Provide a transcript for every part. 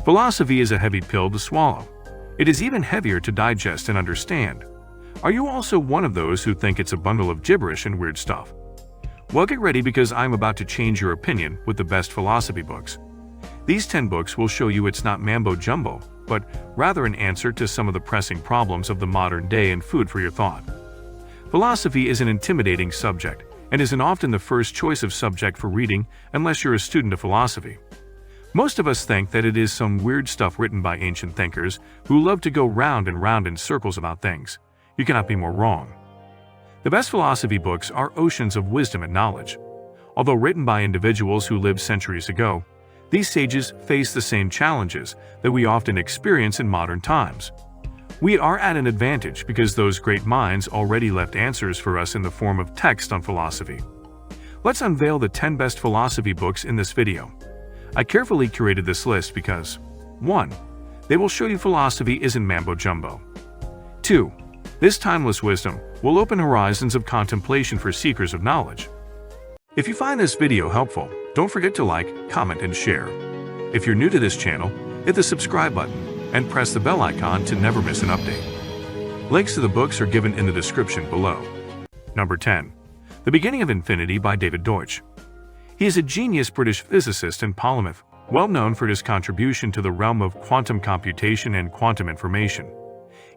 Philosophy is a heavy pill to swallow. It is even heavier to digest and understand. Are you also one of those who think it's a bundle of gibberish and weird stuff? Well, get ready because I'm about to change your opinion with the best philosophy books. These 10 books will show you it's not mambo-jumbo, but rather an answer to some of the pressing problems of the modern day and food for your thought. Philosophy is an intimidating subject and isn't often the first choice of subject for reading unless you're a student of philosophy. Most of us think that it is some weird stuff written by ancient thinkers who love to go round and round in circles about things. You cannot be more wrong. The best philosophy books are oceans of wisdom and knowledge. Although written by individuals who lived centuries ago, these sages face the same challenges that we often experience in modern times. We are at an advantage because those great minds already left answers for us in the form of text on philosophy. Let's unveil the 10 best philosophy books in this video. I carefully curated this list because 1. They will show you philosophy isn't mambo-jumbo. 2. This timeless wisdom will open horizons of contemplation for seekers of knowledge. If you find this video helpful, don't forget to like, comment, and share. If you're new to this channel, hit the subscribe button and press the bell icon to never miss an update. Links to the books are given in the description below. Number 10. The Beginning of Infinity by David Deutsch. He is a genius British physicist and polymath, well known for his contribution to the realm of quantum computation and quantum information.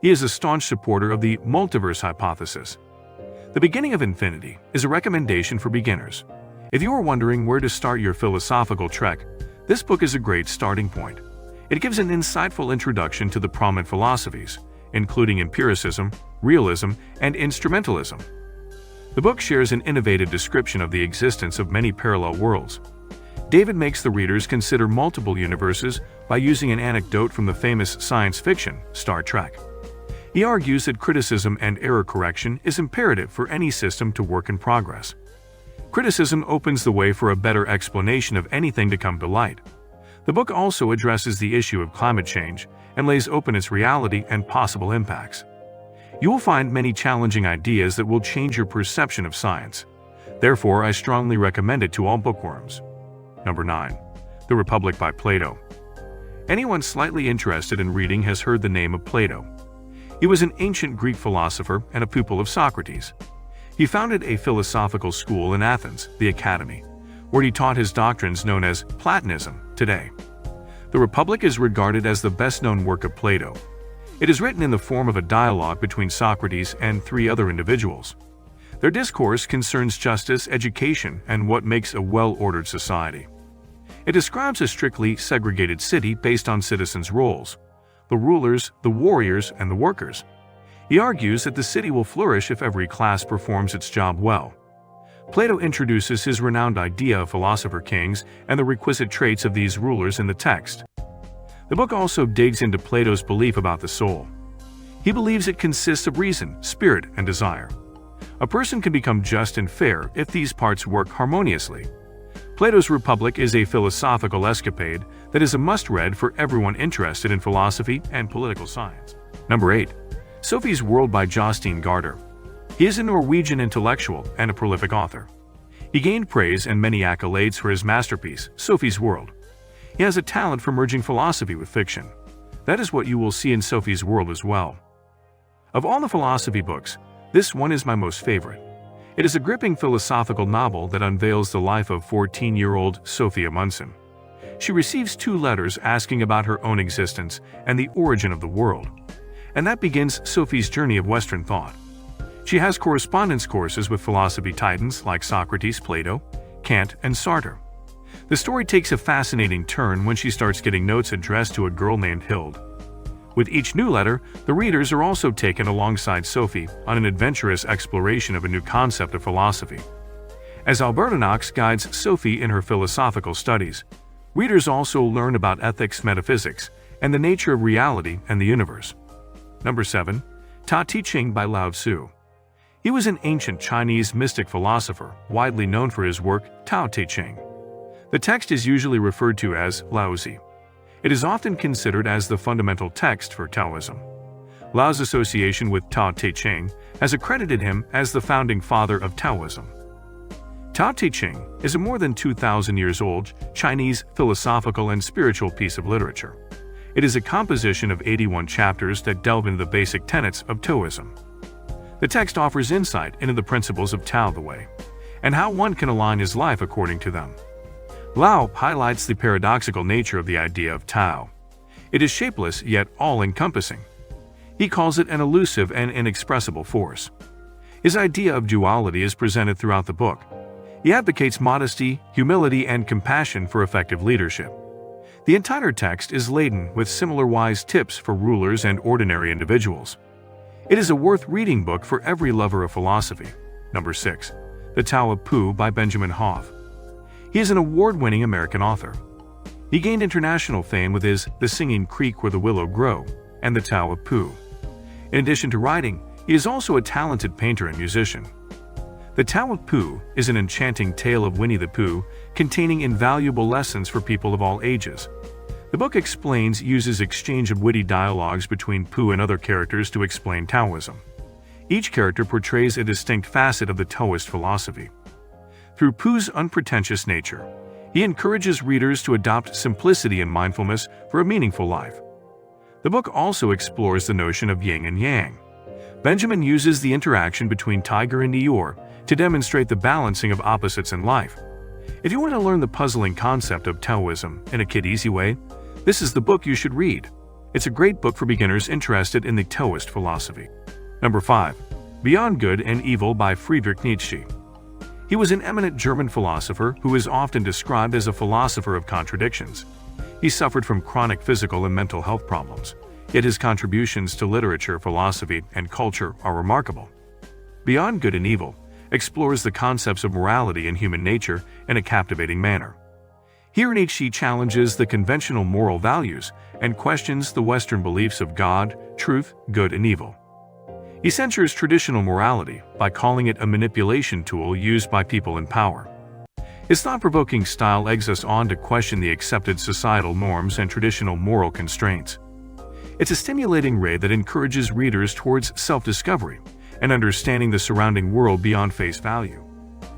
He is a staunch supporter of the multiverse hypothesis. The Beginning of Infinity is a recommendation for beginners. If you are wondering where to start your philosophical trek, this book is a great starting point. It gives an insightful introduction to the prominent philosophies, including empiricism, realism, and instrumentalism. The book shares an innovative description of the existence of many parallel worlds. David makes the readers consider multiple universes by using an anecdote from the famous science fiction, Star Trek. He argues that criticism and error correction is imperative for any system to work in progress. Criticism opens the way for a better explanation of anything to come to light. The book also addresses the issue of climate change and lays open its reality and possible impacts. You will find many challenging ideas that will change your perception of science. Therefore, I strongly recommend it to all bookworms. Number 9. The Republic by Plato. Anyone slightly interested in reading has heard the name of Plato. He was an ancient Greek philosopher and a pupil of Socrates. He founded a philosophical school in Athens, the Academy, where he taught his doctrines known as Platonism today. The Republic is regarded as the best-known work of Plato. It is written in the form of a dialogue between Socrates and 3 other individuals. Their discourse concerns justice, education, and what makes a well-ordered society. It describes a strictly segregated city based on citizens' roles: the rulers, the warriors, and the workers. He argues that the city will flourish if every class performs its job well. Plato introduces his renowned idea of philosopher kings and the requisite traits of these rulers in the text. The book also digs into Plato's belief about the soul. He believes it consists of reason, spirit, and desire. A person can become just and fair if these parts work harmoniously. Plato's Republic is a philosophical escapade that is a must-read for everyone interested in philosophy and political science. Number 8. Sophies World by Jostein Gaarder. He is a Norwegian intellectual and a prolific author. He gained praise and many accolades for his masterpiece, Sophies World. He has a talent for merging philosophy with fiction. That is what you will see in Sophies World as well. Of all the philosophy books, this one is my most favorite. It is a gripping philosophical novel that unveils the life of 14-year-old Sophie Amundsen. She receives 2 letters asking about her own existence and the origin of the world. And that begins Sophie's journey of Western thought. She has correspondence courses with philosophy titans like Socrates, Plato, Kant, and Sartre. The story takes a fascinating turn when she starts getting notes addressed to a girl named Hild. With each new letter, the readers are also taken alongside Sophie on an adventurous exploration of a new concept of philosophy. As Alberta Knox guides Sophie in her philosophical studies, readers also learn about ethics, metaphysics, and the nature of reality and the universe. Number 7. Tao Te Ching by Lao Tzu. He was an ancient Chinese mystic philosopher, widely known for his work Tao Te Ching. The text is usually referred to as Laozi. It is often considered as the fundamental text for Taoism. Lao's association with Tao Te Ching has accredited him as the founding father of Taoism. Tao Te Ching is a more than 2,000 years old Chinese philosophical and spiritual piece of literature. It is a composition of 81 chapters that delve into the basic tenets of Taoism. The text offers insight into the principles of Tao the Way, and how one can align his life according to them. Lao highlights the paradoxical nature of the idea of Tao. It is shapeless yet all-encompassing. He calls it an elusive and inexpressible force. His idea of duality is presented throughout the book. He advocates modesty, humility, and compassion for effective leadership. The entire text is laden with similar wise tips for rulers and ordinary individuals. It is a worth-reading book for every lover of philosophy. Number 6. The Tao of Pooh by Benjamin Hoff. He is an award-winning American author. He gained international fame with his The Singing Creek Where the Willow Grow and The Tao of Pooh. In addition to writing, he is also a talented painter and musician. The Tao of Pooh is an enchanting tale of Winnie the Pooh, containing invaluable lessons for people of all ages. The book uses exchange of witty dialogues between Pooh and other characters to explain Taoism. Each character portrays a distinct facet of the Taoist philosophy. Through Pooh's unpretentious nature, he encourages readers to adopt simplicity and mindfulness for a meaningful life. The book also explores the notion of yin and yang. Benjamin uses the interaction between Tiger and Eeyore to demonstrate the balancing of opposites in life. If you want to learn the puzzling concept of Taoism in a kid-easy way, this is the book you should read. It's a great book for beginners interested in the Taoist philosophy. Number 5. Beyond Good and Evil by Friedrich Nietzsche. He was an eminent German philosopher who is often described as a philosopher of contradictions. He suffered from chronic physical and mental health problems, yet his contributions to literature, philosophy, and culture are remarkable. Beyond Good and Evil explores the concepts of morality and human nature in a captivating manner. Here Nietzsche challenges the conventional moral values and questions the Western beliefs of God, truth, good, and evil. He censures traditional morality by calling it a manipulation tool used by people in power. His thought-provoking style eggs us on to question the accepted societal norms and traditional moral constraints. It's a stimulating read that encourages readers towards self-discovery and understanding the surrounding world beyond face value.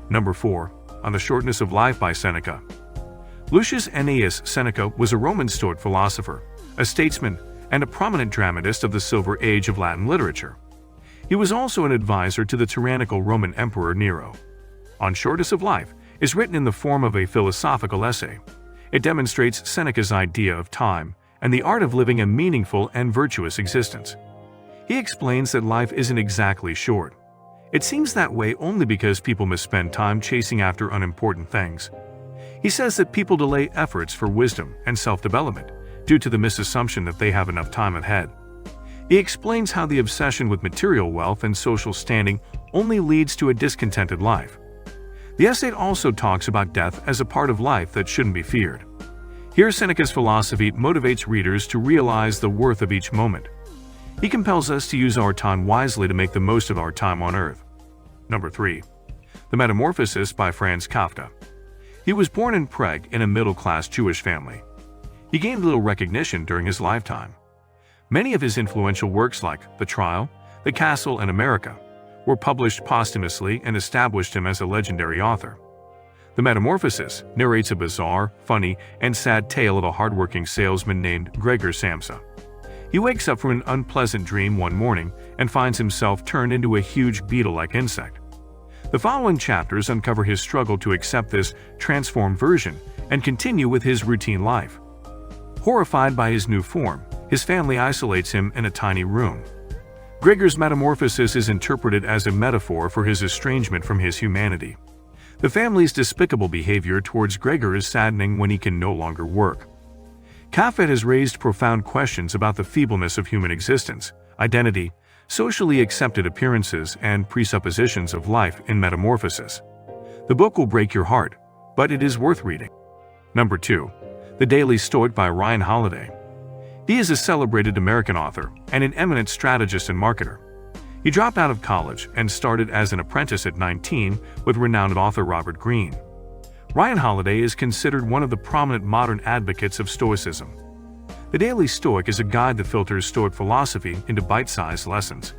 Number 4. On the Shortness of Life by Seneca. Lucius Annaeus Seneca was a Roman Stoic philosopher, a statesman, and a prominent dramatist of the Silver Age of Latin literature. He was also an advisor to the tyrannical Roman Emperor Nero. On Shortness of Life is written in the form of a philosophical essay. It demonstrates Seneca's idea of time and the art of living a meaningful and virtuous existence. He explains that life isn't exactly short. It seems that way only because people misspend time chasing after unimportant things. He says that people delay efforts for wisdom and self-development due to the misassumption that they have enough time ahead. He explains how the obsession with material wealth and social standing only leads to a discontented life. The essay also talks about death as a part of life that shouldn't be feared. Here Seneca's philosophy motivates readers to realize the worth of each moment. He compels us to use our time wisely to make the most of our time on earth. Number 3. The Metamorphosis by Franz Kafka. He was born in Prague in a middle-class Jewish family. He gained little recognition during his lifetime. Many of his influential works like The Trial, The Castle, and America were published posthumously and established him as a legendary author. The Metamorphosis narrates a bizarre, funny, and sad tale of a hardworking salesman named Gregor Samsa. He wakes up from an unpleasant dream one morning and finds himself turned into a huge beetle-like insect. The following chapters uncover his struggle to accept this transformed version and continue with his routine life. Horrified by his new form, his family isolates him in a tiny room. Gregor's metamorphosis is interpreted as a metaphor for his estrangement from his humanity. The family's despicable behavior towards Gregor is saddening when he can no longer work. Kafka has raised profound questions about the feebleness of human existence, identity, socially accepted appearances, and presuppositions of life in Metamorphosis. The book will break your heart, but it is worth reading. Number 2. The Daily Stoic by Ryan Holiday. He is a celebrated American author and an eminent strategist and marketer. He dropped out of college and started as an apprentice at 19 with renowned author Robert Greene. Ryan Holiday is considered one of the prominent modern advocates of Stoicism. The Daily Stoic is a guide that filters Stoic philosophy into bite-sized lessons.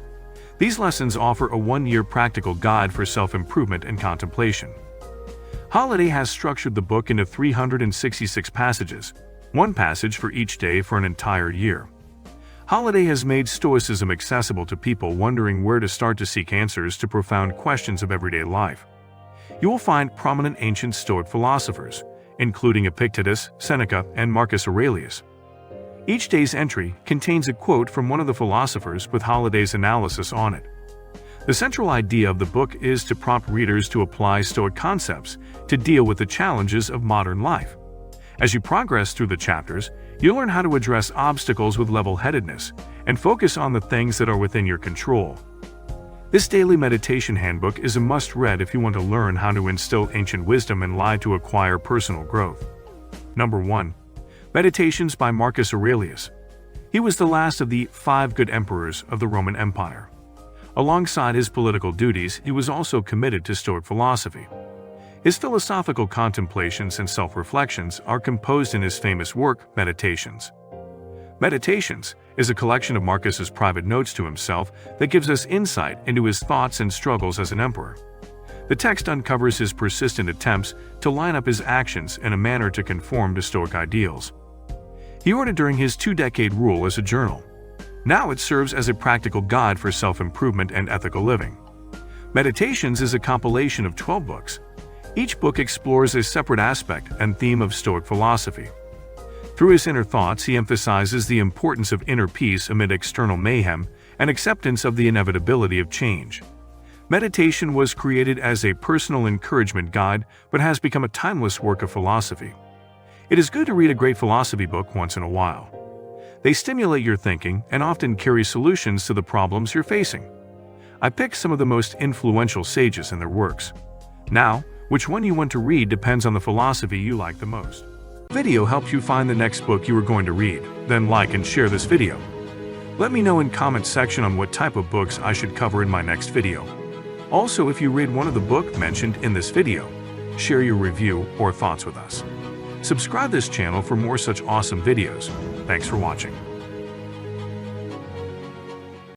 These lessons offer a one-year practical guide for self-improvement and contemplation. Holiday has structured the book into 366 passages, one passage for each day for an entire year. Holiday has made Stoicism accessible to people wondering where to start to seek answers to profound questions of everyday life. You will find prominent ancient Stoic philosophers, including Epictetus, Seneca, and Marcus Aurelius. Each day's entry contains a quote from one of the philosophers with Holiday's analysis on it. The central idea of the book is to prompt readers to apply Stoic concepts to deal with the challenges of modern life. As you progress through the chapters, you'll learn how to address obstacles with level-headedness and focus on the things that are within your control. This daily meditation handbook is a must-read if you want to learn how to instill ancient wisdom and life to acquire personal growth. Number 1. Meditations by Marcus Aurelius. He was the last of the 5 good emperors of the Roman Empire. Alongside his political duties, he was also committed to Stoic philosophy. His philosophical contemplations and self-reflections are composed in his famous work, Meditations. Meditations is a collection of Marcus's private notes to himself that gives us insight into his thoughts and struggles as an emperor. The text uncovers his persistent attempts to line up his actions in a manner to conform to Stoic ideals. He wrote it during his 2-decade rule as a journal. Now it serves as a practical guide for self-improvement and ethical living. Meditations is a compilation of 12 books. Each book explores a separate aspect and theme of Stoic philosophy. Through his inner thoughts, he emphasizes the importance of inner peace amid external mayhem and acceptance of the inevitability of change. Meditation was created as a personal encouragement guide but has become a timeless work of philosophy. It is good to read a great philosophy book once in a while. They stimulate your thinking and often carry solutions to the problems you're facing. I picked some of the most influential sages in their works. Now, which one you want to read depends on the philosophy you like the most. If the video helped you find the next book you are going to read, then like and share this video. Let me know in comment section on what type of books I should cover in my next video. Also, if you read one of the books mentioned in this video, share your review or thoughts with us. Subscribe this channel for more such awesome videos. Thanks for watching.